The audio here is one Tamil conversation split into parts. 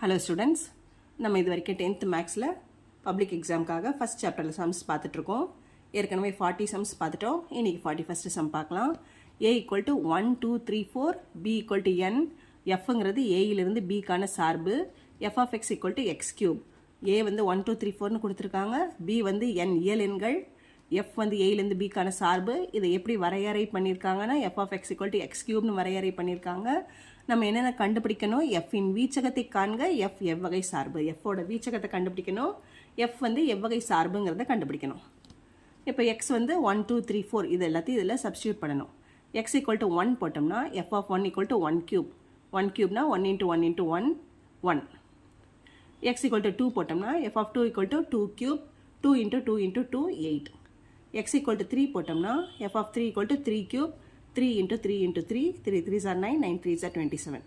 ஹலோ ஸ்டூடெண்ட்ஸ், நம்ம இது வரைக்கும் 10th மேக்ஸில் பப்ளிக் எக்ஸாமுக்காக ஃபஸ்ட் சாப்டரில் சம்ஸ் பார்த்துட்ருக்கோம். ஏற்கனவே 40 சம்ஸ் பார்த்துட்டோம். இன்றைக்கி 41st சம் பார்க்கலாம். A = 1 2 3 4, B = n, Fங்கிறது ஏயிலிருந்து பிக்கான சார்பு, f(x) = x3. A வந்து 1 2 3 4னு கொடுத்துருக்காங்க. B வந்து n இயல் எண்கள், F வந்து ஏயிலிருந்து பிக்கான சார்பு. இதை எப்படி வரையறை பண்ணியிருக்காங்கன்னா f(x) = x3னு வரையறை பண்ணியிருக்காங்க. நம்ம என்னென்ன கண்டுபிடிக்கணும்? F-இன் வீச்சகத்தை காண்க, F எவ்வகை சார்பு. F-ஓட வீச்சகத்தை கண்டுபிடிக்கணும், F வந்து எவ்வகை சார்புங்கிறத கண்டுபிடிக்கணும். இப்போ x வந்து 1 2 3 4 இது எல்லாத்தையும் இதில் சப்ஸ்டியூட் பண்ணணும். x = 1 போட்டோம்னா f(1) = 1³ 1³ 1 × 1 × 1 1. x = 2 போட்டோம்னா f(2) = 2³ 2 × 2 × 2 8. x = 3 போட்டோம்னா f(3) = 3³ 3 × 3 × 3 3 3s are 9 9 3s are 27.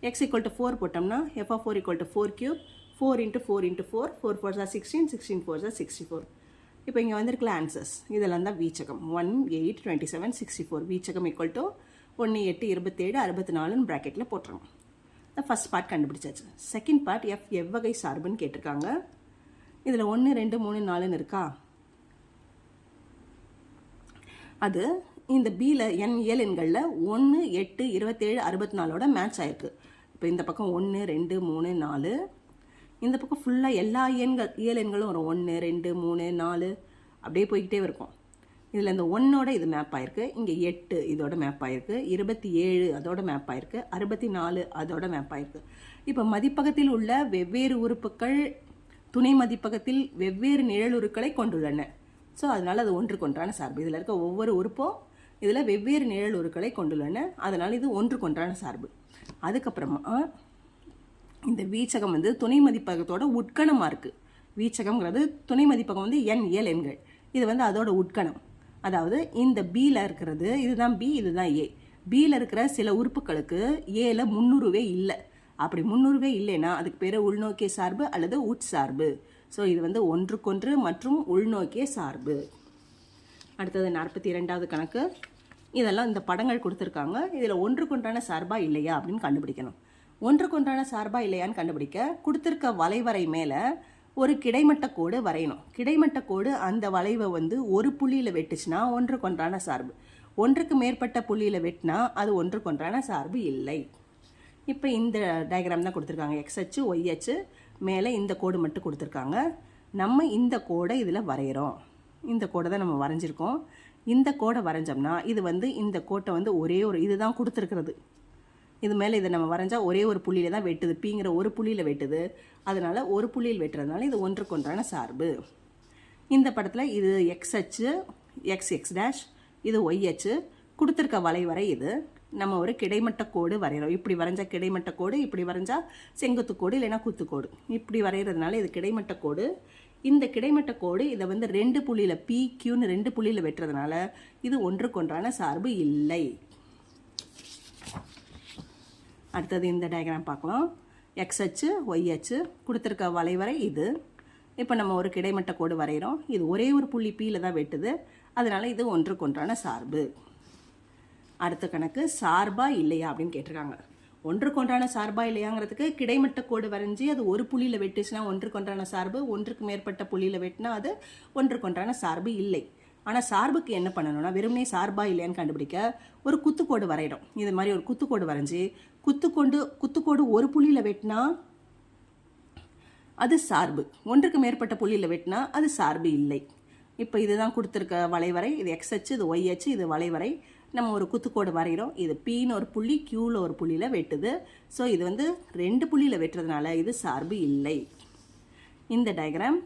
x = 4 போட்டோம்னா f(4) = 4³ 4 × 4 × 4 4 4s are 16 16 4s are 64. இப்போ இங்கே வந்திருக்கல ஆன்சர்ஸ் இதெல்லாம் தான் வீச்சகம். 1 8 27 64. வீச்சகம் = 1 8 27 64ன்னு ப்ராக்கெட்டில் போட்டுருங்க. ஃபஸ்ட் பார்ட் கண்டுபிடிச்சாச்சு. செகண்ட் பார்ட் F எவ்வகை சார்புன்னு கேட்டிருக்காங்க. இதில் 1 2 3 4ன்னு இருக்கா? அது இந்த பியில் n இயல் எண்களில் 1 8 27 64ஓட மேட்ச் ஆயிருக்கு. இப்போ இந்த பக்கம் 1 2 3 4, இந்த பக்கம் ஃபுல்லாக எல்லா இயல் எண்களும் வரும். 1 2 3 4 அப்படியே போய்கிட்டே இருக்கும். இதில் இந்த 1ஓட இது மேப் ஆயிருக்கு. இங்கே 8 இதோட மேப் ஆயிருக்கு, 27 அதோட மேப் ஆயிருக்கு, 64 அதோட மேப் ஆயிருக்கு. இப்போ மதிப்பகத்தில் உள்ள வெவ்வேறு உறுப்புகள் துணை மதிப்பகத்தில் வெவ்வேறு நிழலுருக்களை கொண்டுள்ளன. ஸோ அதனால் அது ஒன்றுக்கொன்றான சார்பு. இதில் இருக்க ஒவ்வொரு உறுப்பும் இதில் வெவ்வேறு நிழல் உருக்களை கொண்டுள்ளன. அதனால் இது ஒன்றுக்கொன்றான சார்பு. அதுக்கப்புறமா இந்த வீச்சகம் வந்து துணை மதிப்பகத்தோட உட்கணமாக இருக்குது. வீச்சகம்ங்கிறது துணை மதிப்பகம் வந்து n இயல் எண்கள், இது வந்து அதோட உட்கணம். அதாவது இந்த பியில் இருக்கிறது இதுதான் B, இதுதான் A. பியில் இருக்கிற சில உறுப்புகளுக்கு ஏல முன்னுருவே இல்லை. அப்படி முன்னுருவே இல்லைன்னா அதுக்கு பேர் உள்நோக்கிய சார்பு அல்லது உட்சார்பு. ஸோ இது வந்து ஒன்றுக்கொன்று மற்றும் உள்நோக்கிய சார்பு. அடுத்தது 42வது கணக்கு. இதெல்லாம் இந்த படங்கள் கொடுத்துருக்காங்க. இதில் ஒன்றுக்கொன்றான சார்பா இல்லையா அப்படின்னு கண்டுபிடிக்கணும். ஒன்றுக்கொன்றான சார்பா இல்லையான்னு கண்டுபிடிக்க கொடுத்துருக்க வளைவரை மேலே ஒரு கிடைமட்ட கோடு வரையணும். கிடைமட்ட கோடு அந்த வளைவை வந்து ஒரு புள்ளியில் வெட்டுச்சுன்னா ஒன்றுக்கொன்றான சார்பு. ஒன்றுக்கு மேற்பட்ட புள்ளியில் வெட்டினா அது ஒன்றுக்கொன்றான சார்பு இல்லை. இப்போ இந்த டயக்ராம் தான் கொடுத்துருக்காங்க. x அச்சு y அச்சு மேலே இந்த கோடு மட்டும் கொடுத்துருக்காங்க. நம்ம இந்த கோடை இதில் வரைகிறோம். இந்த கோடை தான் நம்ம வரைஞ்சிருக்கோம். இந்த கோடை வரைஞ்சோம்னா இது வந்து இந்த கோட்டை வந்து ஒரே ஒரு இதுதான் கொடுத்துருக்கிறது. இது மேலே இதை நம்ம வரைஞ்சா ஒரே ஒரு புள்ளியில் தான் வெட்டுது. பிங்கிற ஒரு புள்ளியில் வெட்டுது. அதனால் ஒரு புள்ளியில் வெட்டுறதுனால இது ஒன்றுக்கொன்றான சார்பு. இந்த படத்தில் இது x அச்சு x(x'), இது y அச்சு. கொடுத்துருக்க வளைவரை இது. நம்ம ஒரு கிடைமட்ட கோடு வரைகிறோம். இப்படி வரைஞ்சா கிடைமட்ட கோடு, இப்படி வரைஞ்சா செங்குத்து கோடு இல்லைன்னா குத்துக்கோடு. இப்படி வரைகிறதுனால இது கிடைமட்ட கோடு. இந்த கிடைமட்ட கோடு இதை வந்து 2 புள்ளியில் PQன்னு 2 புள்ளியில் வெட்டுறதுனால இது ஒன்றுக்கொன்றான சார்பு இல்லை. அடுத்தது இந்த டயக்ராம் பார்க்கலாம். x அச்சு y அச்சு கொடுத்துருக்க வளைவரை இது. இப்போ நம்ம ஒரு கிடைமட்ட கோடு வரைகிறோம். இது ஒரே ஒரு புள்ளி Pயில் தான் வெட்டுது. அதனால இது ஒன்றுக்கொன்றான சார்பு. அடுத்த கணக்கு சார்பா இல்லையா அப்படின்னு கேட்டிருக்காங்க. ஒன்றுக்கொன்றான சார்பா இல்லையாங்கிறதுக்கு கிடைமட்ட கோடு வரைஞ்சி அது ஒரு புள்ளியில் வெட்டுச்சுன்னா ஒன்றுக்கொன்றான சார்பு, ஒன்றுக்கு மேற்பட்ட புள்ளியில் வெட்டினா அது ஒன்றுக்கொன்றான சார்பு இல்லை. ஆனால் சார்புக்கு என்ன பண்ணணும்னா வெறுமனே சார்பா இல்லையான்னு கண்டுபிடிக்க ஒரு குத்துக்கோடு வரைகிறோம். இது மாதிரி ஒரு குத்துக்கோடு வரைஞ்சி குத்துக்கோடு ஒரு புள்ளியில் வெட்டினா அது சார்பு, ஒன்றுக்கு மேற்பட்ட புள்ளியில் வெட்டினா அது சார்பு இல்லை. இப்போ இதுதான் கொடுத்துருக்க வளைவரை. இது x அச்சு, இது y அச்சு, இது வளைவரை. நம்ம ஒரு குத்துக்கோடு வரைகிறோம். இது Pன்னு ஒரு புள்ளி, Qவில் ஒரு புள்ளியில் வெட்டுது. ஸோ இது வந்து 2 புள்ளியில் வெட்டுறதுனால இது சார்பு இல்லை. இந்த டயக்ராம்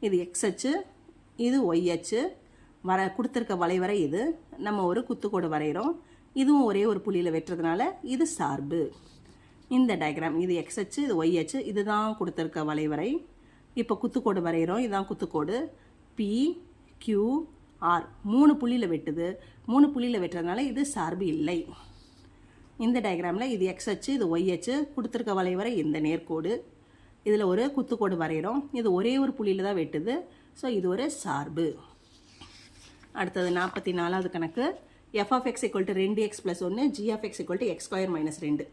இது x அச்சு, இது y அச்சு. கொடுத்துருக்க வளைவரை இது. நம்ம ஒரு குத்துக்கோடு வரைகிறோம். இதுவும் ஒரே ஒரு புள்ளியில் வெட்டுறதுனால இது சார்பு. இந்த டயக்ராம் இது x அச்சு, இது y அச்சு, இதுதான் கொடுத்துருக்க வளைவரை. இப்போ குத்துக்கோடு வரைகிறோம். இதுதான் குத்துக்கோடு. P Q R 3 புள்ளியில் வெட்டுது. 3 புள்ளியில் வெட்டுறதுனால இது சார்பு இல்லை. இந்த டயக்ராமில் இது x அச்சு, இது y அச்சு. கொடுத்துருக்க வளைவரை இந்த நேர்கோடு. இதில் ஒரு குத்துக்கோடு வரைகிறோம். இது ஒரே ஒரு புள்ளியில் தான் வெட்டுது. ஸோ இது ஒரு சார்பு. அடுத்தது 44வது கணக்கு. f(x) = 2x + 1, g(x) = x² - 2.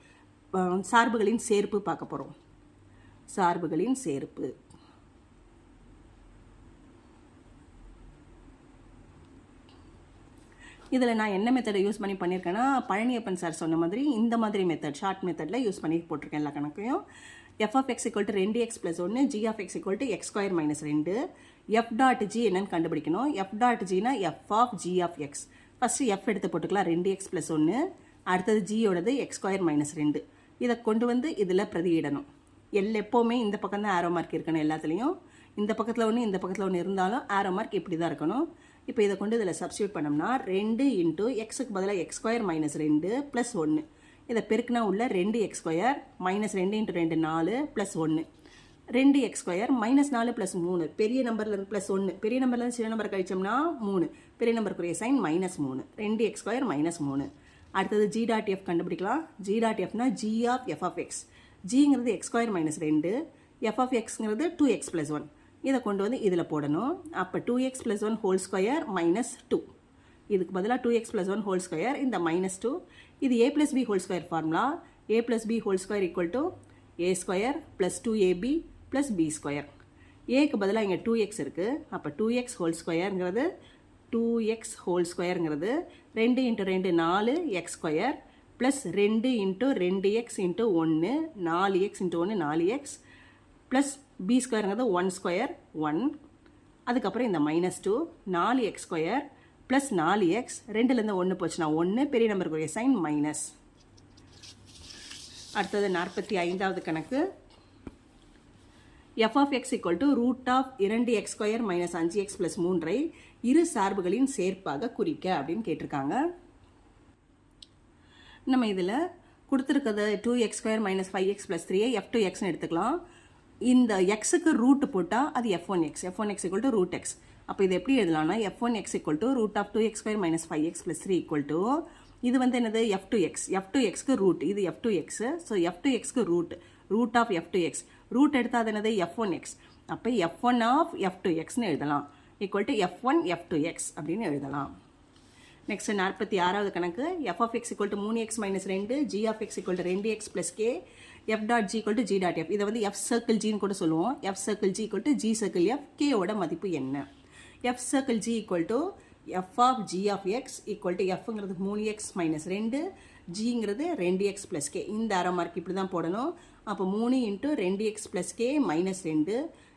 சார்புகளின் சேர்ப்பு பார்க்க போகிறோம். சார்புகளின் சேர்ப்பு. இதில் நான் என்ன மெத்தடை யூஸ் பண்ணி பண்ணியிருக்கேன்னா, பழனியப்பன் சார் சொன்ன மாதிரி இந்த மாதிரி மெத்தட், ஷார்ட் மெத்தடில் யூஸ் பண்ணி போட்டிருக்கேன் எல்லா கணக்கையும். f of x equal to 2x plus 1, g of x equal to x square minus 2. f dot g என்னன்னு கண்டுபிடிக்கணும். f dot g னா f of g of x. First f எடுத்து போட்டுக்கலாம், 2x plus 1. அடுத்தது g யோடது x square minus 2. இதை கொண்டு வந்து இதில் பிரதியிடணும். எப்போவுமே இந்த பக்கம் தான் ஆரோ மார்க் இருக்கணும் எல்லாத்துலேயும். இந்த பக்கத்தில் ஒன்று இந்த பக்கத்தில் ஒன்று இருந்தாலும் ஆரோ மார்க் இப்படி தான் இருக்கணும். இப்போ இதை கொண்டு இதில் சப்ஸ்டியூட் பண்ணோம்னா 2 இன்ட்டு எக்ஸுக்கு பதிலாக x square minus 2 ப்ளஸ் 1. இதை பெருக்குனா உள்ள 2x square minus 2 into 2 4 plus 1. 2x square minus 4 plus 3. பெரிய நம்பர்லேருந்து ப்ளஸ் 1, பெரிய நம்பர்லேருந்து சின்ன நம்பர் கழிச்சோம்னா 3, பெரிய நம்பருக்குரிய sign minus 3. 2x square minus 3. அடுத்தது g டாட் எஃப் கண்டுபிடிக்கலாம். g டாட் எஃப்னா g of f of x. ஜிங்கிறது x square minus 2, f of எக்ஸ்ங்கிறது 2x ப்ளஸ் 1. இதை கொண்டு வந்து இதில் போடணும். அப்போ 2x plus 1 whole square minus 2. இதுக்கு பதிலாக 2x ப்ளஸ் 1 ஹோல் ஸ்கொயர், இந்த மைனஸ் 2. இது a plus b whole square formula. a plus b whole square equal to a square plus 2ab plus b square. ஏக்கு பதிலாக இங்கே 2x இருக்குது. அப்போ 2x ஹோல் ஸ்கொயருங்கிறது 2x ஹோல் ஸ்கொயருங்கிறது 2 into 2 4 x square plus 2 into 2x into 1 4x into 1 4x plus b ஸ்கொயருங்கிறது 1 ஸ்கொயர் 1. அதுக்கப்புறம் இந்த minus 2 4x square plus 4x, 2லேருந்து 1 போச்சுன்னா 1, பெரிய நம்பருக்குரிய சைன் மைனஸ். அடுத்தது 45வது கணக்கு. f of x equal to root of 2x square minus 5x plus 3 இரு சார்புகளின் சேர்ப்பாக குறிக்க அப்படின்னு கேட்டிருக்காங்க. நம்ம இதில் கொடுத்துருக்கிறது 2x square minus 5x plus 3 f2xன்னு எடுத்துக்கலாம். இந்த எக்ஸுக்கு ரூட்டு போட்டால் அது f1x. f1x equal to root X. அப்போ இது எப்படி எழுதலாம்னா f1x equal to root of 2x square minus 5x plus 3 equal to இது வந்து என்னது f2x. f2xக்கு ரூட், இது f2x. ஸோ f2xக்கு ரூட் ஆஃப் f2x. ரூட் எடுத்தால் அது என்னது f1x. அப்போ f1 ஆஃப் f2xன்னு எழுதலாம். ஈக்குவல் டு f1 f2x அப்படின்னு எழுதலாம். நெக்ஸ்ட் 46வது கணக்கு. f of x equal to 3x minus 2, g of x equal to 2x plus k, f dot g equal to g dot f. இதை வந்து f சர்க்கிள் ஜின்னு கூட சொல்லுவோம். f circle g equal to g circle f. k ஓட மதிப்பு என்ன? f circle g equal to f of g of x equal to fங்கிறது 3x minus 2, gங்கிறது 2x plus k. இந்த ஆரோ மார்க் இப்படி தான் போடணும். அப்போ 3 into 2x plus k minus 2.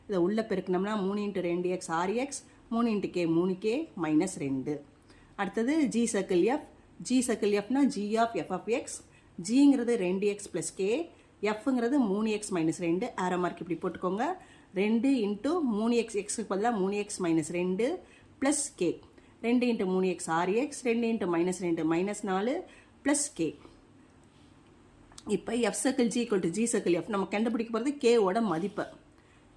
இதை உள்ள பெருக்கணும்னா 3 into 2x 6x, 3 into k 3k minus 2. அடுத்தது g circle f. g circle fனா g of f of x. gங்கிறது 2x plus k, fங்கிறது 3x minus 2. ஆரோ மார்க் இப்படி போட்டுக்கோங்க. 2 இன்ட்டு 3x, எக்ஸுக்கு பதிலாக 3x minus 2 plus k. 2 into 3x 6x, 2 into minus 2 minus 4 plus k. இப்போ f circle g equal to g circle f நம்ம கண்டுபிடிக்க போகிறது கேவோட மதிப்பு.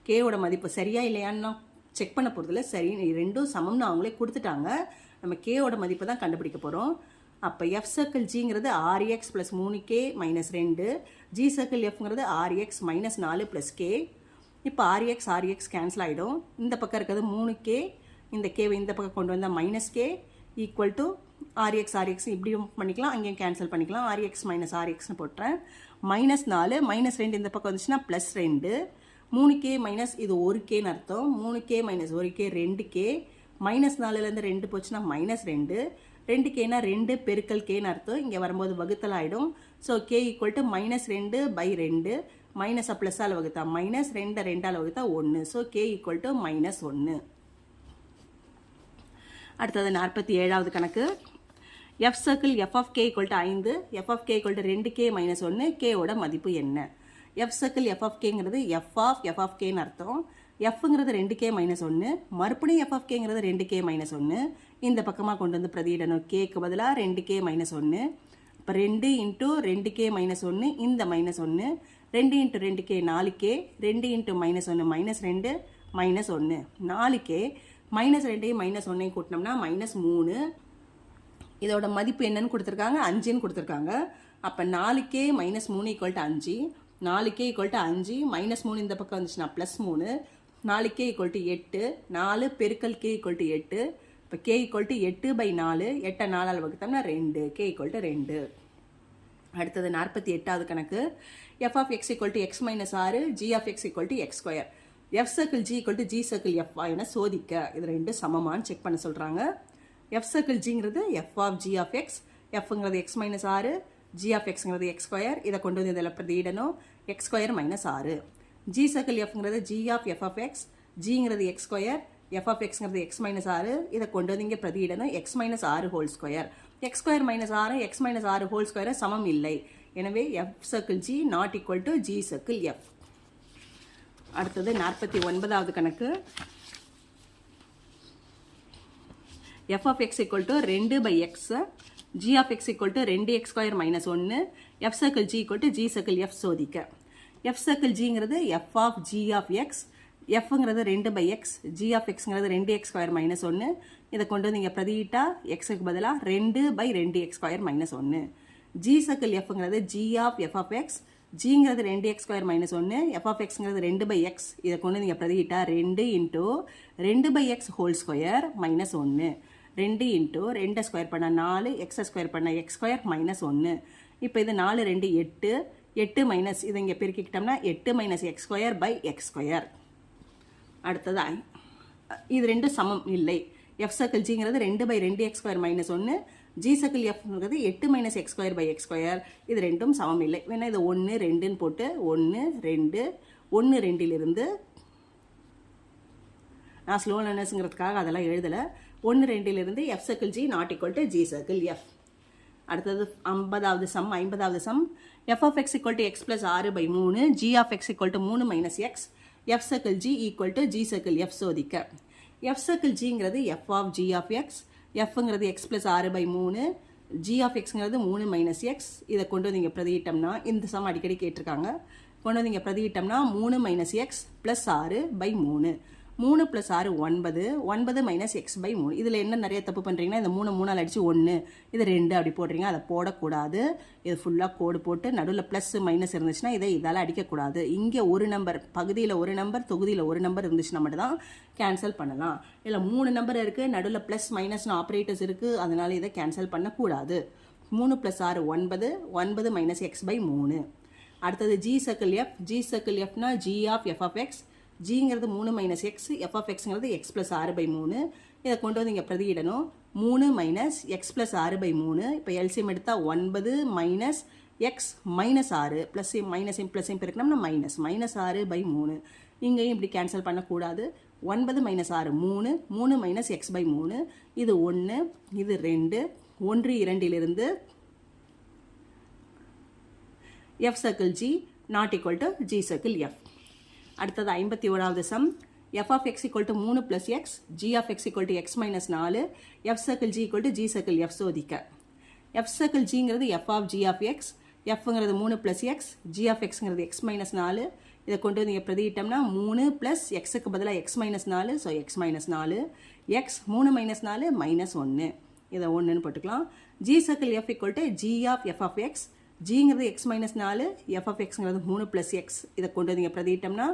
கேவோட மதிப்பு சரியா இல்லையான்னு செக் பண்ண போகிறதுல சரி, ரெண்டும் சமம்னு அவங்களே கொடுத்துட்டாங்க. நம்ம கேவோட மதிப்பை தான் கண்டுபிடிக்க போகிறோம். அப்போ எஃப் சர்க்கிள் ஜிங்கிறது 6x plus 3k minus 2, g circle எஃப்ங்கிறது 6x மைனஸ் 4 ப்ளஸ் கே. இப்போ RX கேன்சல் ஆகிடும். இந்த பக்கம் இருக்கிறது 3k, இந்த கேவை இந்த பக்கம் கொண்டு வந்தால் minus K equal to RX இப்படியும் பண்ணிக்கலாம், அங்கேயும் கேன்சல் பண்ணிக்கலாம். RX மைனஸ் RXன்னு போட்டுறேன். மைனஸ் 4 மைனஸ் 2 இந்த பக்கம் வந்துச்சுன்னா ப்ளஸ் 2, 3k மைனஸ் இது 1kன்னு அர்த்தம். 3k minus 1k 2k, minus 4லேருந்து 2 போச்சுன்னா மைனஸ் 2, 2kனா 2 பெருக்கல் கேன்னு அர்த்தம். இங்கே வரும்போது வகுத்தல் ஆகிடும். So k equal to minus 2 by 2, மைனஸை ப்ளஸ்ஸால் வகுத்தா மைனஸ், 2 2ஆல் வகுத்தா 1. So k equal to minus 1. அடுத்தது 47வது கணக்கு. F circle f of k equal to 5, f of k equal to 2k minus 1, கேவோட மதிப்பு என்ன? எஃப் சர்க்கிள் எஃப் ஆஃப் கேங்கிறது எஃப் ஆஃப் கேன்னு அர்த்தம். எஃப்ங்கிறது 2k மைனஸ் 1, மறுபடியும் எஃப் ஆஃப் கேங்கிறது 2k மைனஸ் 1. இந்த பக்கமாக கொண்டு வந்து பிரதியிடணும். கேக்கு பதிலாக 2k மைனஸ் 1. இப்போ 2 இன்ட்டு 2k மைனஸ் 1, இந்த minus 1, 2 into 2k 4k, 2 into minus 1 minus 2 minus 1, 4k minus 2 minus 1 கூட்டினோம்னா மைனஸ் 3. இதோட மதிப்பு என்னன்னு கொடுத்துருக்காங்க? 5ன்னு கொடுத்துருக்காங்க. அப்போ 4k minus 3 equal to 5, 4k equal to 5 minus 3 இந்த பக்கம் வந்துச்சுன்னா ப்ளஸ் 3, 4k ஈக்குவல் டு 8, 4 பெருக்கல் k ஈக்குவல் டு 8. இப்போ k ஈக்குவல் டு 8 பை 4, 8 4ஆல் வகுத்தோம்னா 2, k ஈக்குவல் டு 2. அடுத்தது 48வது கணக்கு f of x equal to x minus 6 g of x equal to x square f circle g equal to g circle f என சோதிக்க. இது ரெண்டு சமமானு செக் பண்ண சொல்றாங்க. f circle gங்கிறது f of g of x, fங்கிறது x minus 6, g of xங்கிறது x square. இதை கொண்டு வந்து இதில் பிரதியிடணும். x square minus 6. g circle fங்கிறது g of f of x, gங்கிறது x square, f of xங்கிறது x minus 6. இதை கொண்டு வந்து இங்கே பிரதியிடணும். x minus 6 whole square. x square minus 6 x minus 6 whole square சமம் இல்லை. எனவே f circle g not equal to g circle f. அடுத்தது 49வது கணக்கு f of x equal to 2 by x, g of x equal to 2x square minus 1, f circle g equal to g circle f சோதிக்க. f circle gங்கிறது f of g of x, fங்கிறது 2 by x, g of xங்கிறது 2x square minus 1. இதை கொண்டு வந்து இங்கே பிரதியிட்டா xக்கு பதிலாக 2 by 2x square minus 1. g circle fங்கிறது g of f of x, gங்கிறது 2x square minus 1, f of xங்கிறது 2 by x. இதை கொண்டு வந்து இங்கே பிரதியிட்டா 2 into 2 by x whole square minus 1. 2 into 2 square பண்ண 4, x ஸ்கொயர் பண்ண x ஸ்கொயர் minus 1. இப்போ இது 4 2 8, 8 மைனஸ் இதை இங்கே பெருக்கிக்கிட்டோம்னா 8 minus x square by x square. அடுத்தது இது ரெண்டு சமம் இல்லை. f circle gங்கிறது 2 by 2x square minus 1, g circle fங்கிறது 8 minus x square by x square. இது ரெண்டும் சமம் இல்லை. வேணா இது 1 2ன்னு போட்டு 1 2 1 2லிருந்து நான் ஸ்லோ லேர்னர்ஸ்ங்கிறதுக்காக அதெல்லாம் எழுதலை. 1 2லிருந்து f circle g not equal to g circle f. அடுத்தது 50வது some f of x equal to x plus 6 by 3, g of x equal to 3 minus x, f circle g equal to g circle f சோதிக்க. f circle gங்கிறது f of g of x, fங்கிறது x plus 6 by 3, g of xங்கிறது 3 minus x. இதை கொண்டு வந்து இங்கே பிரதியிட்டோம்னா இந்த சம் அடிக்கடி கேட்டிருக்காங்க. கொண்டு வந்து இங்கே பிரதியிட்டோம்னா 3 minus x plus 6 by 3. 3 plus 6 9, 9 minus x by 3. இதில் என்ன நிறைய தப்பு பண்ணுறீங்கன்னா இந்த 3 3ஆல் அடித்து 1, இது 2 அப்படி போடுறீங்க. அதை போடக்கூடாது. இது ஃபுல்லாக கோடு போட்டு நடுவில் ப்ளஸ் மைனஸ் இருந்துச்சுன்னா இதால் அடிக்கக்கூடாது. இங்கே ஒரு நம்பர், பகுதியில் ஒரு நம்பர், தொகுதியில் ஒரு நம்பர் இருந்துச்சுன்னா மட்டும் தான் கேன்சல் பண்ணலாம். இல்லை 3 நம்பர் இருக்குது, நடுவில் ப்ளஸ் மைனஸ்னு ஆப்ரேட்டர்ஸ் இருக்குது, அதனால் இதை கேன்சல் பண்ணக்கூடாது. 3 plus 6 9, 9 minus x by 3. அடுத்தது g circle f. g circle fனா g of f of x, gங்கிறது 3 minus x, f of xங்கிறது x plus 6 by 3. இதை கொண்டு வந்து இங்கே பிரதியிடணும். 3 minus x plus 6 by 3. இப்போ எல்சிஎம் எடுத்தால் 9 minus x minus 6 ப்ளஸ் மைனஸையும் ப்ளஸையும் பெருக்கணும்னா மைனஸ் 6 by 3. இங்கேயும் இப்படி கேன்சல் பண்ணக்கூடாது. 9 minus 6 3, 3 minus x by 3. இது 1, இது 2, 1 2லிருந்து f circle g not equal to g circle f. அடுத்தது 51வது some f of x equal to 3 plus x, g of x equal to x minus 4, f circle g equal to g circle f சோதிக்க. f circle gங்கிறது f of g of x, fங்கிறது 3 plus x, g of xங்கிறது x minus 4. இதை கொண்டு வந்து இங்கே பிரதியிட்டோம்னா 3 plus xக்கு பதிலாக x minus 4, so x minus 4, x 3 minus 4 minus 1. இதை 1ன்னு போட்டுக்கலாம். g circle f equal to g of f of x, gங்கிறது x minus 4, f of xங்கிறது 3 plus x. இதை கொண்டு வந்து இங்கே பிரதியிட்டோம்னா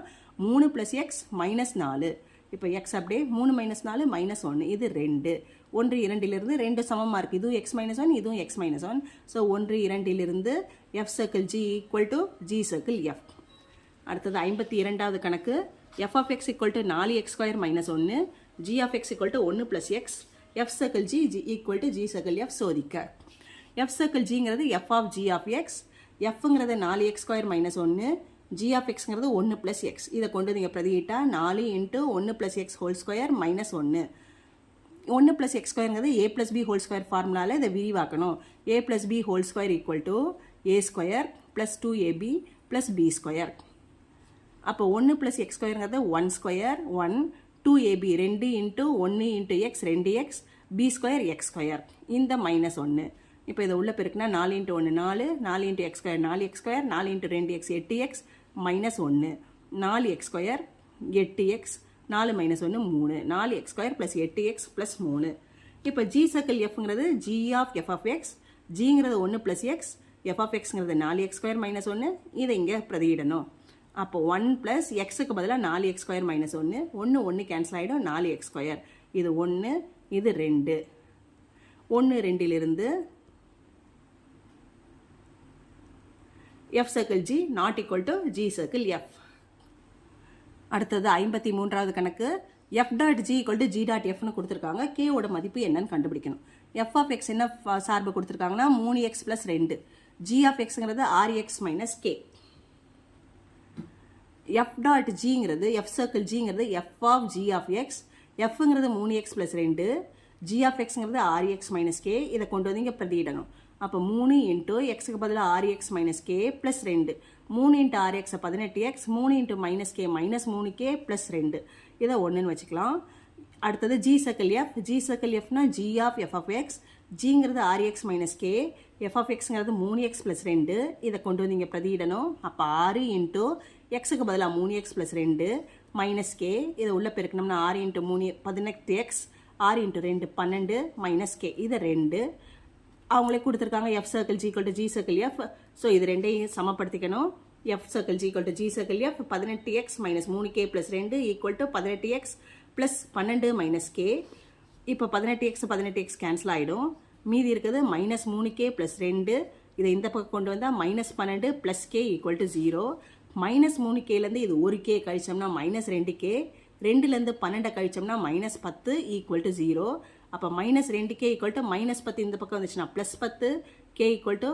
3 plus x minus 4. இப்போ x அப்படியே 3 minus 4 minus 1. இது 2. 1 2லிருந்து 2 சமமாக இருக்குது. இதுவும் x minus 1, இதுவும் x minus 1. So 1 2லிருந்து f circle g equal to g circle f. அடுத்தது 52வது கணக்கு f of x equal to 4x square minus 1, g of x equal to 1 plus x, f circle g equal to g circle f சோதிக்க. f circle gங்கிறது f of g of x, fங்கிறது 4x square minus 1, g of xங்கிறது 1 plus x. இதை கொண்டு நீங்கள் பிரதியிட்டா 4 into 1 plus x whole square minus 1. 1 plus x squareங்கிறது a plus b whole square ஃபார்முலாவில் இதை விரிவாக்கணும். a plus b whole square equal to a square plus 2ab plus b square. அப்போ 1 plus x squareங்கிறது 1 square 1, 2ab 2 into 1 into x 2x, b square x square. இந்த minus 1. இப்போ இதை உள்ள பெருக்குனா 4 into 1 4, 4 into x square 4x square, 4 into 2x 8x minus 1. 4x square 8x, 4 minus 1 3, 4x square plus 8x plus 3. இப்போ g circle fங்கிறது g of f of x, gங்கிறது 1 plus x, f of xங்கிறது 4x square minus 1. இதை இங்கே பிரதியிடணும். அப்போ 1 plus xக்கு பதிலாக 4x square minus 1, 1 1 கேன்சல் ஆகிடும், 4x square. இது 1, இது 2. 1 2லிருந்து f circle g not equal to g circle f. அடுத்தது 53வது கணக்கு. F dot g equal to g dot எஃப்னு கொடுத்துருக்காங்க. கேவோட மதிப்பு என்னன்னு கண்டுபிடிக்கணும். எஃப் ஆஃப் எக்ஸ் என்ன சார்பு கொடுத்துருக்காங்கன்னா 3x + 2. ஜி ஆஃப் எக்ஸுங்கிறது 6x - k. எஃப் டாட் ஜிங்கிறது எஃப் சர்க்கிள் ஜிங்கிறது f of g of x. எஃப்ங்கிறது 3x + 2. ஜி ஆஃப் எக்ஸுங்கிறது 6x - k. இதை கொண்டு வந்து இங்கே பிரதியிடணும். அப்போ 3 × எக்ஸுக்கு பதிலாக 6x - k + 2. 3 × 6x 18x. 3 × -k -3k + 2. இதை 1ன்னு வச்சுக்கலாம். அடுத்தது g circle f. G circle எஃப்னா g of f of x. ஜிங்கிறது 6x - k. எஃப் ஆஃப் எக்ஸுங்கிறது 3x + 2. இதை கொண்டு வந்து இங்கே பிரதியிடணும். அப்போ 6 × எக்ஸுக்கு பதிலாக 3x + 2 - k. இதை உள்ளே பெருக்கணும்னா 6 × 3 18x. 6 × 2 12 - k. இது 2. அவங்களே கொடுத்துருக்காங்க f circle g equal to g circle f. So இது ரெண்டையும் சமப்படுத்திக்கணும். F circle g equal to g circle f 18x - 3k + 2 equal to 18x + 12 - k. இப்போ 18x 18x கேன்சல் ஆகிடும். மீதி இருக்குது -3k + 2. இதை இந்த பக்கம் கொண்டு வந்தால் -12 + k ஈக்குவல் டு 0. -3kலேருந்து இது 1k கழிச்சோம்னா -2k. 2லேருந்து 12 கழிச்சோம்னா -10 equal to 0. அப்போ -2k ஈக்குவல் டு -10 இந்த பக்கம் வந்துச்சுன்னா +10. k ஈக்குவல் டு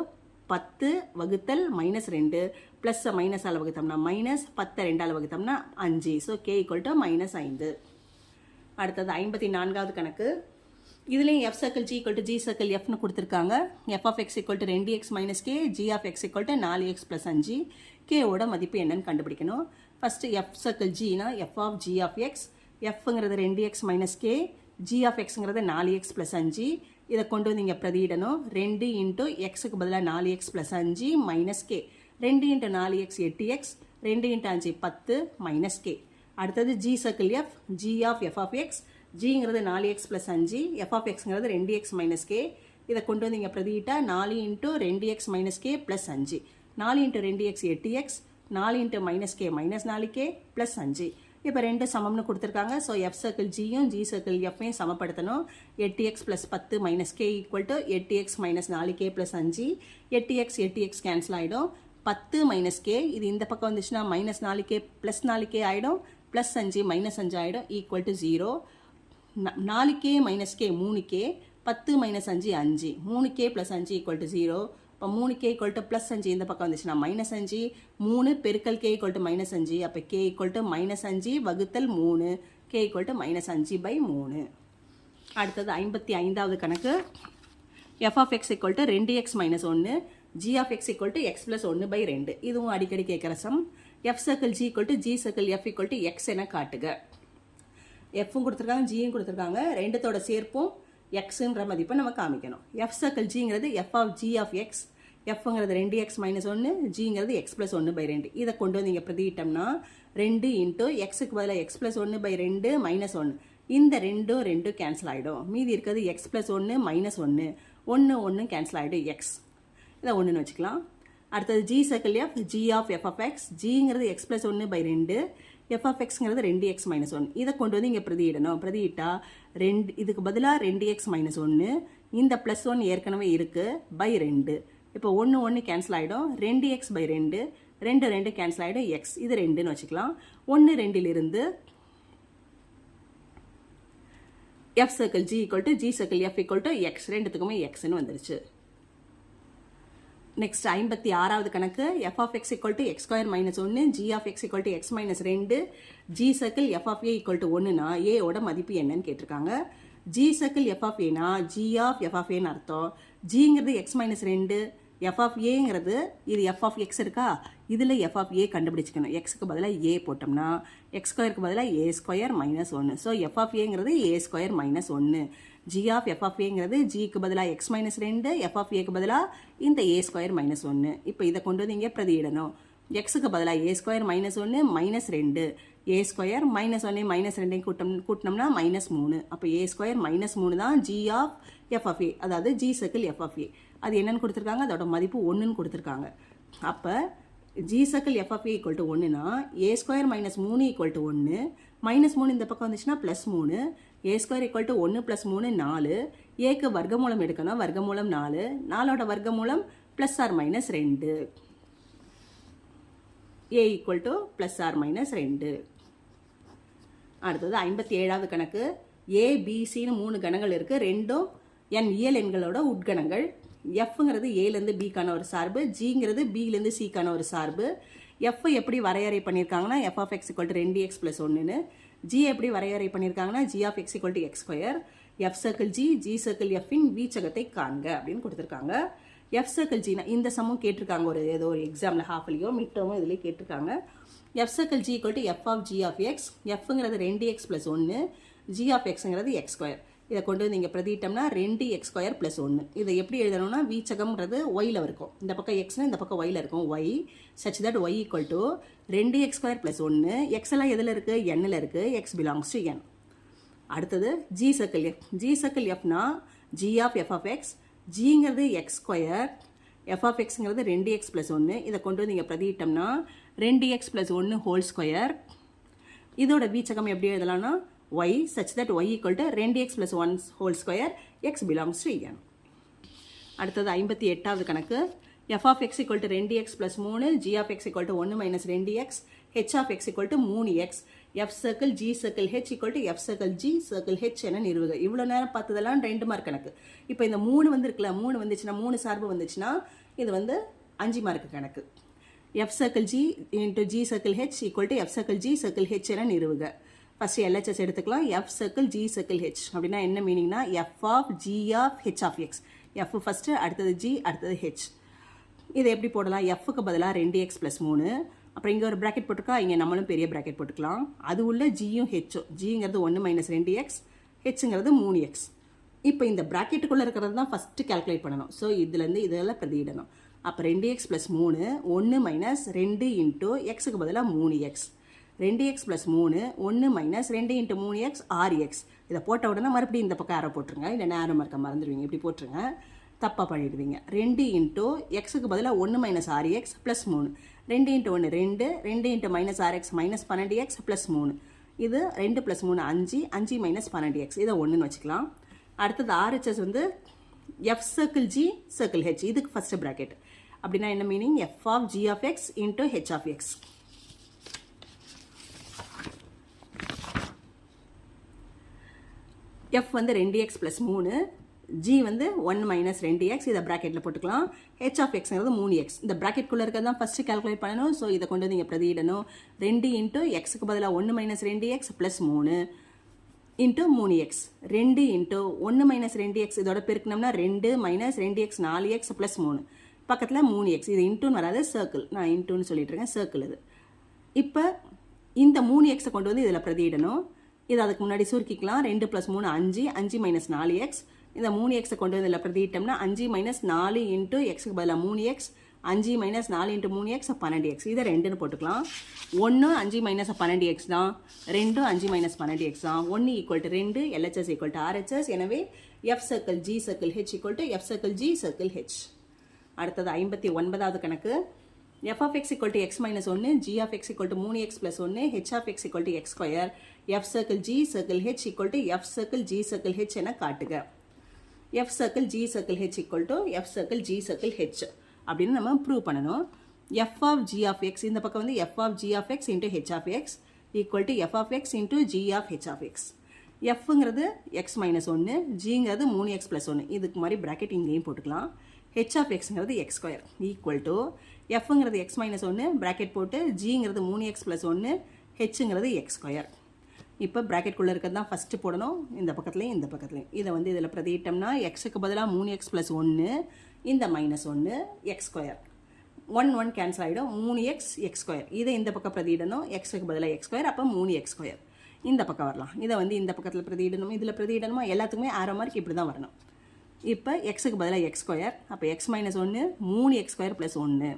10 வகுத்தல் -2 ப்ளஸ் மைனஸால் வகுத்தோம்னா -10 2ஆல் வகுத்தோம்னா 5. So k equal to -5. அடுத்தது 54வது கணக்கு. இதுலேயும் f circle g equal to g circle எஃப்னு கொடுத்துருக்காங்க. F of x equal to 2x - k. G of x equal to 4x + 5. கேவோட மதிப்பு என்னன்னு கண்டுபிடிக்கணும். ஃபஸ்ட்டு எஃப் சர்க்கிள் ஜினா f of g of x. எஃப்ங்கிறது 2x - k. ஜி ஆஃப் எக்ஸுங்கிறது 4x + 5. இதை கொண்டு வந்து இங்கே பிரதியிடணும். 2 × எக்ஸுக்கு பதிலாக 4x + 5 - k. 2 × 4x 8x. 2 × 5 10 - k. அடுத்தது g circle f. G of f of x. ஜிங்கிறது 4x + 5. எஃப் ஆஃப் எக்ஸுங்கிறது 2x - k. இதை கொண்டு வந்து இங்கே பிரதியிட்டா 4 × 2x - k + 5. 4 × 2x 8x. 4 × -k -4k + 5. இப்போ 2 சமம்னு கொடுத்துருக்காங்க. ஸோ எஃப் சர்க்கிள் ஜியும் ஜி சர்க்கிள் எஃப்பையும் சமப்படுத்தணும். 8x + 10 - k equal to 8x - 4k + 5. 8x 8x cancel ஆகிடும். 10 - k. இது இந்த பக்கம் வந்துச்சுன்னா -4k + 4k ஆகிடும். +5 -5 ஆகிடும் equal to 0. 4k - k 3k. 10 - 5 5. 3k + 5 equal to 0. இப்போ 3k ஈக்குவல் டு +5 இந்த பக்கம் வந்துச்சுன்னா -5. 3 பெருக்கல் k ஈக்குவல் டு -5. அப்போ k ஈக்குவல் டு -5 வகுத்தல் 3. k equal to -5/3. அடுத்தது 55வது கணக்கு. F of x equal to 2x - 1. G of x equal to x + 1/2. இதுவும் அடிக்கடி கேட்குற sum. F circle g equal to g circle f equal to x என காட்டுக. எஃப்பும் கொடுத்துருக்காங்க ஜியும் கொடுத்துருக்காங்க. ரெண்டுத்தோட சேர்ப்பும் எக்ஸுன்ற மதிப்பை நம்ம காமிக்கணும். எஃப் சர்க்கிள் ஜிங்கிறது f of g of x. எஃப்ங்கிறது 2x - 1. ஜிங்கிறது x + 1/2. இதை கொண்டு வந்து இங்கே பிரதியிட்டோம்னா 2 × எக்ஸுக்கு பதிலாக x + 1/2 -1. இந்த 2 கேன்சல் ஆகிடும். மீதி இருக்கிறது x + 1 -1. 1 கேன்சல் ஆகிடும் எக்ஸ். இதை 1ன்னு வச்சுக்கலாம். அடுத்தது g circle f. G of f of x. ஜிங்கிறது x + 1/2. எஃப் ஆஃப் எக்ஸுங்கிறது 2x - 1. இதை கொண்டு வந்து இங்கே பிரதியிடணும். பிரதியிட்டா இதுக்கு பதிலாக 2x - 1. இந்த +1 ஏற்கனவே இருக்குது /2. இப்போ 1 கேன்சல் ஆகிடும். 2x/2. 2 கேன்சல் ஆகிடும் எக்ஸ். இது 2ன்னு வச்சுக்கலாம். 1 2லிருந்து f circle g equal to g circle f equal to x. ரெண்டுத்துக்குமே எக்ஸ்ன்னு வந்துருச்சு. நெக்ஸ்ட் 56வது கணக்கு. F of x equal to x² - 1. G of x equal to x - 2. G circle f of a equal to 1னா ஏவோட மதிப்பு என்னன்னு கேட்டிருக்காங்க. ஜி சர்க்கிள் எஃப் ஆஃப் ஏனா ஜி ஆஃப் எஃப் ஆஃப் ஏன்னு அர்த்தம். ஜிங்கிறது x - 2. எஃப் ஆஃப் ஏங்கிறது இது எஃப் ஆஃப் எக்ஸ் இருக்கா. இதில் எஃப் ஆஃப் ஏ கண்டுபிடிச்சிக்கணும். எக்ஸுக்கு பதிலாக ஏ போட்டோம்னா x²க்கு பதிலாக a² - 1. ஸோ எஃப் ஆஃப் ஏங்கிறது a² - 1. G of f of ஏங்கிறது ஜிக்கு பதிலாக x - 2. எஃப் ஆஃப் ஏக்கு பதிலாக இந்த a² - 1. இப்போ இதை கொண்டு வந்து இங்கே பிரதியிடணும். எக்ஸுக்கு பதிலாக a² - 1 -2. a² -1 -2 கூட்டினோம்னா -3. அப்போ a² -3 தான் g of f of a, அதாவது g circle f of a. அது என்னன்னு கொடுத்துருக்காங்க, அதோட மதிப்பு 1ன்னு கொடுத்துருக்காங்க. அப்போ g circle f of a equal to 1னா a² - 3 ஈக்குவல் டு 1. -3 இந்த பக்கம் வந்துச்சுன்னா +3. a² equal to 1 + 3 4. ஏக்கு வர்க்கமூலம் எடுக்கணும். வர்க்கமூலம் 4. 4ஓட வர்க்கமூலம் +or -2. a equal to plus or minus 2. அடுத்தது 57வது கணக்கு. ஏபிசின்னு 3 கணங்கள் இருக்குது. ரெண்டும் n இயல் எண்களோட உட்கணங்கள். எஃப்ங்கிறது ஏலேருந்து பிக்கான ஒரு சார்பு, ஜிங்கிறது பிலேருந்து சிக்கான ஒரு சார்பு. எஃப் எப்படி வரையறை பண்ணியிருக்காங்கன்னா f of x equal to 2x + 1ன்னு, ஜி எப்படி வரையறை பண்ணியிருக்காங்கன்னா g of x equal to x², f circle g g circle எஃப்பின் வீச்சகத்தை காண்க அப்படின்னு கொடுத்துருக்காங்க. எஃப் சர்க்கிள் ஜினா இந்த சமம் கேட்டிருக்காங்க, ஒரு ஏதோ ஒரு எக்ஸாமில் ஹாஃப்லையோ மிட்டமோ இதுலேயே கேட்டிருக்காங்க. F circle g equal to f of g of x, எஃப்ங்கிறது 2x + 1, ஜி ஆஃப் எக்ஸுங்கிறது x². இதை கொண்டு வந்து நீங்கள் பிரதிட்டோம்னா 2x² + 1. இதை எப்படி எழுதணும்னா வீச்சகம்ன்றது ஒயில் இருக்கும், இந்த பக்கம் எக்ஸ்னா இந்த பக்கம் ஒயில் இருக்கும், y such that y equal to 2x² + 1. X எல்லாம் எதில் இருக்குது? எண்ணில் இருக்குது, எக்ஸ் பிலாங்ஸ் டு என். அடுத்தது g circle f. G circle எஃப்னா g of f of x, ஜிங்கிறது x², எஃப் ஆஃப் எக்ஸுங்கிறது 2x + 1. இதை கொண்டு வந்து நீங்கள் பிரதிட்டோம்னா 2x + 1 ஹோல்². இதோட வீச்சகம் எப்படி எழுதலாம்னா y such that y equal to 2x + 1 whole square, x belongs to n. அடுத்தது 58வது கணக்கு. f of x equal to 2x + 3, g of x equal to 1 - 2x, h of x equal to 3x, f circle g circle h equal to f circle g circle h என நிறுவுக. இவ்வளோ நேரம் பார்த்ததெல்லாம் 2 மார்க் கணக்கு. இப்போ இந்த 3 வந்துருக்குல்ல, 3 வந்துச்சுன்னா 3 சார்பு வந்துச்சுன்னா இது வந்து 5 மார்க் கணக்கு. f circle g into g circle h equal to f circle g circle h என நிறுவுக. ஃபஸ்ட்டு எல்ஹெச்எஸ் எடுத்துக்கலாம். F circle g circle h அப்படின்னா என்ன மீனிங்னா f of g of h of x. F first, அடுத்தது ஜி, அடுத்தது ஹெச். இதை எப்படி போடலாம்? எஃப்க்கு பதிலாக 2x + 3, அப்புறம் இங்கே ஒரு ப்ராக்கெட் போட்டுக்கா, இங்கே நம்மளும் பெரிய ப்ராக்கெட் போட்டுக்கலாம். அது உள்ள ஜியும் ஹெச்சும், ஜிங்கிறது 1 - 2x, ஹெச்சுங்கிறது 3x. இப்போ இந்த ப்ராக்கெட்டுக்குள்ளே இருக்கிறது தான் ஃபஸ்ட்டு கால்குலேட் பண்ணணும். ஸோ இதுலேருந்து இதெல்லாம் பிரதியிடணும். அப்போ 2x + 3 1 - 2 இன்ட்டு எக்ஸுக்கு பதிலாக 3x, 2x + 3 1 - 2 × 3x 6x. இதை போட்ட உடனே மறுபடியும் இந்த பக்கம் ஆரோ போட்டுருங்க, இல்லை நேரம் இருக்க மறந்துடுவீங்க, இப்படி போட்டுருங்க, தப்பாக பண்ணிடுவீங்க. 2 இன்ட்டு எக்ஸுக்கு பதிலாக 1 - 6x + 3, 2 × 1 2, 2 × -6x -12x + 3. இது 2 + 3 5, 5 - 12x, இதை 1ன்னு வச்சுக்கலாம். அடுத்தது RHS வந்து f circle g circle h, இதுக்கு ஃபஸ்ட்டு ப்ராக்கெட். அப்படின்னா என்ன meaning? F of g of x into h of x. F வந்து 2x + 3, ஜி வந்து 1 - 2x, இதை ப்ராக்கெட்டில் போட்டுக்கலாம். ஹெச் ஆஃப் எக்ஸ்ங்கிறது 3x. இந்த ப்ராக்கெட்குள்ளே இருக்கிறது தான் ஃபஸ்ட்டு கால்குலேட் பண்ணணும். ஸோ இதை கொண்டு வந்து நீங்கள் பிரதியிடணும். 2 இன்ட்டு எக்ஸுக்கு பதிலாக 1 - 2x + 3 into 3x, 2 into 1 - 2x இதோட பெருக்கணும்னா 2 - 2x 4x + 3, பக்கத்தில் 3x. இது இன்ட்டுன்னு வராது, சர்க்கிள், நான் இன்ட்டுன்னு சொல்லிட்டு இருக்கேன், சர்க்கிள் இது. இப்போ இந்த 3xை கொண்டு வந்து இதில் பிரதியிடணும். இது அதுக்கு முன்னாடி சுருக்கிக்கலாம். 2 + 3 5, 5 - 4x. இந்த 3xை கொண்டு வந்து இதில் பிரதியிட்டோம்னா 5 - 4 இன்ட்டு எக்ஸுக்கு பதிலாக 3x, 5 - 4 × 3x 12x. இதை 2ன்னு போட்டுக்கலாம். 1 5 - 12x தான், 2 5 - 12x தான். 1 = 2, LHS = RHS. எனவே F circle G circle H = F circle G circle H. அடுத்தது 59வது கணக்கு. f of x equal to x minus 1, g of x equal to 3x plus 1, h of x equal to x square, f circle g circle h equal to f circle g circle h என காட்டுக. f circle g circle h equal to f circle g circle h அப்படின்னு நம்ம ப்ரூவ் பண்ணணும். f of g of x, இந்த பக்கம் வந்து f of g of x into h of x equal to f of x into g of h of x. fங்கிறது x minus 1, gங்கிறது 3x plus 1, இதுக்கு மாதிரி bracket இங்கேயும் போட்டுக்கலாம். h of xங்கிறது x square equal to fங்கிறது x minus 1, bracket போட்டு gங்கிறது 3x plus 1, hங்கிறது x square. இப்போ bracketக்குள்ளே இருக்கிறது தான் ஃபஸ்ட்டு போடணும், இந்த பக்கத்துலையும் இந்த பக்கத்துலையும். இதை வந்து இதில் பிரதியிட்டோம்னா எக்ஸுக்கு பதிலாக 3x plus 1, இந்த minus 1, x square. 1 1 கேன்சல் ஆகிடும், 3x x square. இதை இந்த பக்கம் பிரதியிடணும், எக்ஸுக்கு பதிலாக x square, அப்போ 3x square. இந்த பக்கம் வரலாம், இதை வந்து இந்த பக்கத்தில் பிரதியிடணும், இதில் பிரதியிடணுமா, எல்லாத்துக்குமே ஆரோ மார்க் இப்படி தான் வரணும். இப்போ எக்ஸுக்கு பதிலாக x square, அப்போ x minus 1, 3x square plus 1.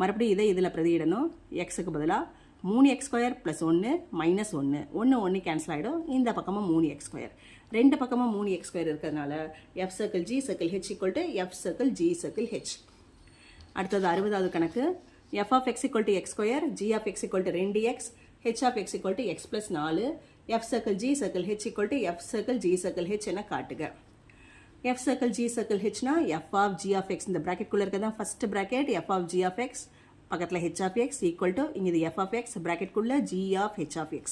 மறுபடியும் இதை இதில் பிரதியிடணும், எக்ஸுக்கு பதிலாக 3x square plus 1 minus 1, 1 1 cancel ஆகிடும், இந்த பக்கமாக 3x square. ரெண்டு பக்கமாக 3x square இருக்கிறதுனால f circle g circle h equal to f circle g circle h. அடுத்தது 60வது கணக்கு. f of x equal to x square, g of x equal to 2x, h of x equal to x plus 4, f circle g circle h equal to f circle g circle h என காட்டுக. f circle g circle h னா f of g of x, இந்த bracket குள்ள இருக்கிறது தான் first bracket, f of g of x பக்கத்தில் h of x equal to இங்கே இது f of x ப்ராக்கெட்குள்ளே g of h of x.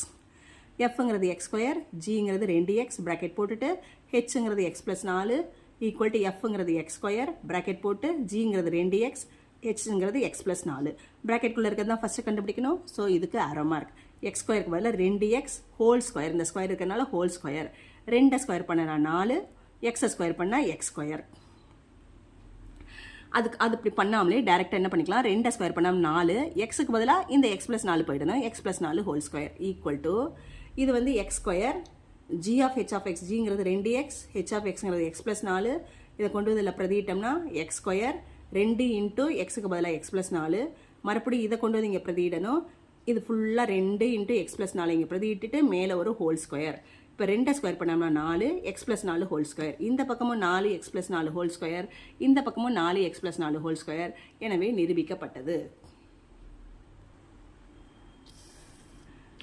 fங்கிறது x ஸ்கொயர், gங்கிறது 2x ப்ராக்கெட் போட்டுட்டு hங்கிறது x ப்ளஸ் 4 ஈக்குவல் டு fங்கிறது x ஸ்கொயர் ப்ராக்கெட் போட்டு gங்கிறது 2x hங்கிறது x ப்ளஸ் 4 ப்ராக்கெட்குள்ளே இருக்கிறது தான் ஃபஸ்ட்டு கண்டுபிடிக்கணும். ஸோ இதுக்கு அரோ மார்க். எக்ஸ் ஸ்கொயருக்கு பதில் 2x ஹோல் ஸ்கொயர், இந்த ஸ்கொயர் இருக்கிறனால ஹோல் ஸ்கொயர். 2 ஸ்கொயர் பண்ணனா 4, எக்ஸை ஸ்கொயர் பண்ணால் எக்ஸ் ஸ்கொயர். அது இப்படி பண்ணாமலே டேரெக்டாக என்ன பண்ணிக்கலாம், 2 ஸ்கொயர் பண்ணாமல் 4, எக்ஸுக்கு பதிலாக இந்த எக்ஸ் ப்ளஸ் 4 போயிடணும். X plus 4 whole square equal to இது வந்து x square, g of h of x, ஜிங்கிறது 2x, ஹெச் ஆஃப் எக்ஸ்ங்கிறது எக்ஸ் ப்ளஸ் 4, இதை கொண்டு இதில் பிரதியிட்டோம்னா எக்ஸ் ஸ்கொயர் 2 இன்ட்டு எக்ஸுக்கு பதிலாக எக்ஸ் ப்ளஸ் 4, மறுபடியும் இதை கொண்டு வந்து இங்கே பிரதியிடணும். இது ஃபுல்லாக 2 இன்ட்டு எக்ஸ் ப்ளஸ் 4 இங்கே பிரதியிட்டுட்டு மேலே ஒரு ஹோல் ஸ்கொயர். இப்போ 2 ஸ்கொயர் பண்ணோம்னா 4, எக்ஸ் ப்ளஸ் 4 ஹோல் ஸ்கொயர். இந்த பக்கமும் 4 எக்ஸ் ப்ளஸ் 4 ஹோல் ஸ்கொயர், இந்த பக்கமும் 4 எக்ஸ் ப்ளஸ் 4 ஹோல் ஸ்கொயர். எனவே நிரூபிக்கப்பட்டது.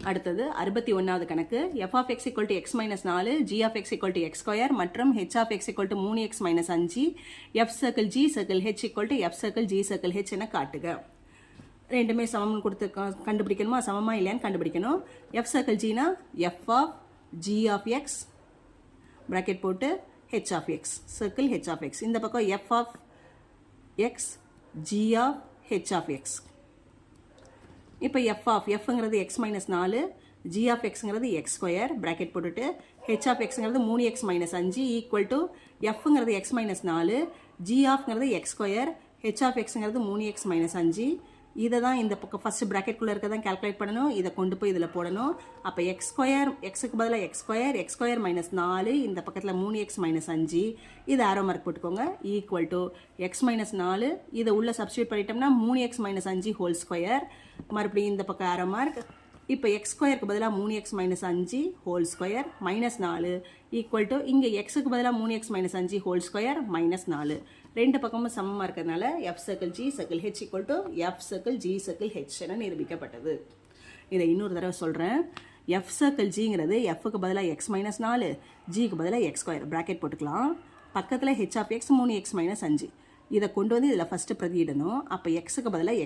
அடுத்தது 61வது கணக்கு. f of x equal to x minus 4, g of x equal to x square மற்றும் h of x equal to 3x minus 5, f circle g circle h equal to f circle g circle h என காட்டுக. ரெண்டுமே சமம்னு கொடுத்து கண்டுபிடிக்கணுமா, சமமா இல்லையான்னு கண்டுபிடிக்கணும். f circle gனா f of g of x bracket போட்டு h of x circle h of x. இந்த பக்கம் f of x g of h of x. இப்போ fங்கிறது x minus 4, g of xங்கிறது x square bracket போட்டுட்டு h of xங்கிறது 3x minus 5 equal to fங்கிறது x minus 4, g ofங்கிறது x square, h of xங்கிறது 3x minus 5. இதை தான் இந்த பக்கம் ஃபஸ்ட்டு ப்ராக்கெட்குள்ளே இருக்க தான் கேல்குலேட் பண்ணணும். இதை கொண்டு போய் இதில் போடணும். அப்போ எக்ஸ் ஸ்கொயர், எக்ஸுக்கு பதிலாக எக்ஸ் ஸ்கொயர் மைனஸ் 4, இந்த பக்கத்தில் 3x மைனஸ் 5, இது ஆரோ மார்க் போட்டுக்கோங்க. ஈக்குவல் டு எக்ஸ் மைனஸ் 4, இதை உள்ளே சப்ஸ்டியூட் பண்ணிட்டோம்னா 3x மைனஸ் 5 ஹோல் ஸ்கொயர், மறுபடியும் இந்த பக்கம் ஆரோ மார்க். இப்போ எக்ஸ் ஸ்கொயருக்கு பதிலாக 3x minus 5 whole square minus 4 equal to இங்கே எக்ஸுக்கு பதிலாக 3x minus 5 whole square minus 4. ரெண்டு பக்கமும் சமமாக இருக்கிறதுனால F circle g circle H equal to F circle g circle H என நிரூபிக்கப்பட்டது. இதை இன்னொரு தடவை சொல்கிறேன். எஃப் சர்க்கிள் ஜிங்கிறது எஃப்க்கு பதிலாக எக்ஸ் மைனஸ் 4, ஜிக்கு பதிலாக எக்ஸ் ஸ்கொயர் ப்ராக்கெட் போட்டுக்கலாம். பக்கத்தில் H of X 3x minus 5, இதை கொண்டு வந்து இதில் ஃபஸ்ட்டு பிரதியிடணும். அப்போ எக்ஸுக்கு பதிலாக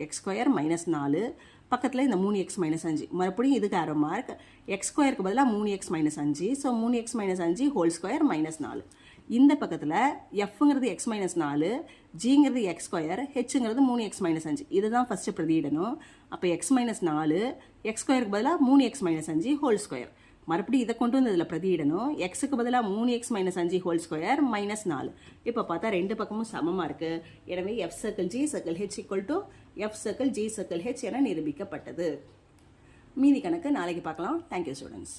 எக்ஸ் ஸ்கொயர் மைனஸ் 4, பக்கத்தில் இந்த 3x மைனஸ் 5, மறுபடியும் இதுக்கு ஆரோ மார்க். எக்ஸ் ஸ்கொயருக்கு பதிலாக 3x minus 5, so 3x minus 5 whole square minus 4. இந்த பக்கத்தில் எஃப்ங்கிறது எக்ஸ் மைனஸ் 4, ஜிங்கிறது எக்ஸ் ஸ்கொயர், ஹெச்ங்கிறது 3x மைனஸ் 5, இதை தான் ஃபஸ்ட்டு பிரதியிடணும். அப்போ எக்ஸ் மைனஸ் 4, எக்ஸ் ஸ்கொயருக்கு பதிலாக 3x மைனஸ் 5 ஹோல் ஸ்கொயர், மறுபடியும் இதை கொண்டு வந்து இதில் பிரதியிடணும். எக்ஸுக்கு பதிலாக 3x minus 5 whole square minus 4. இப்போ பார்த்தா ரெண்டு பக்கமும் சமமாக இருக்குது. எனவே F circle g circle H equal to F circle g circle H என நிரூபிக்கப்பட்டது. மீதி கணக்கு நாளைக்கு பார்க்கலாம். Thank you students.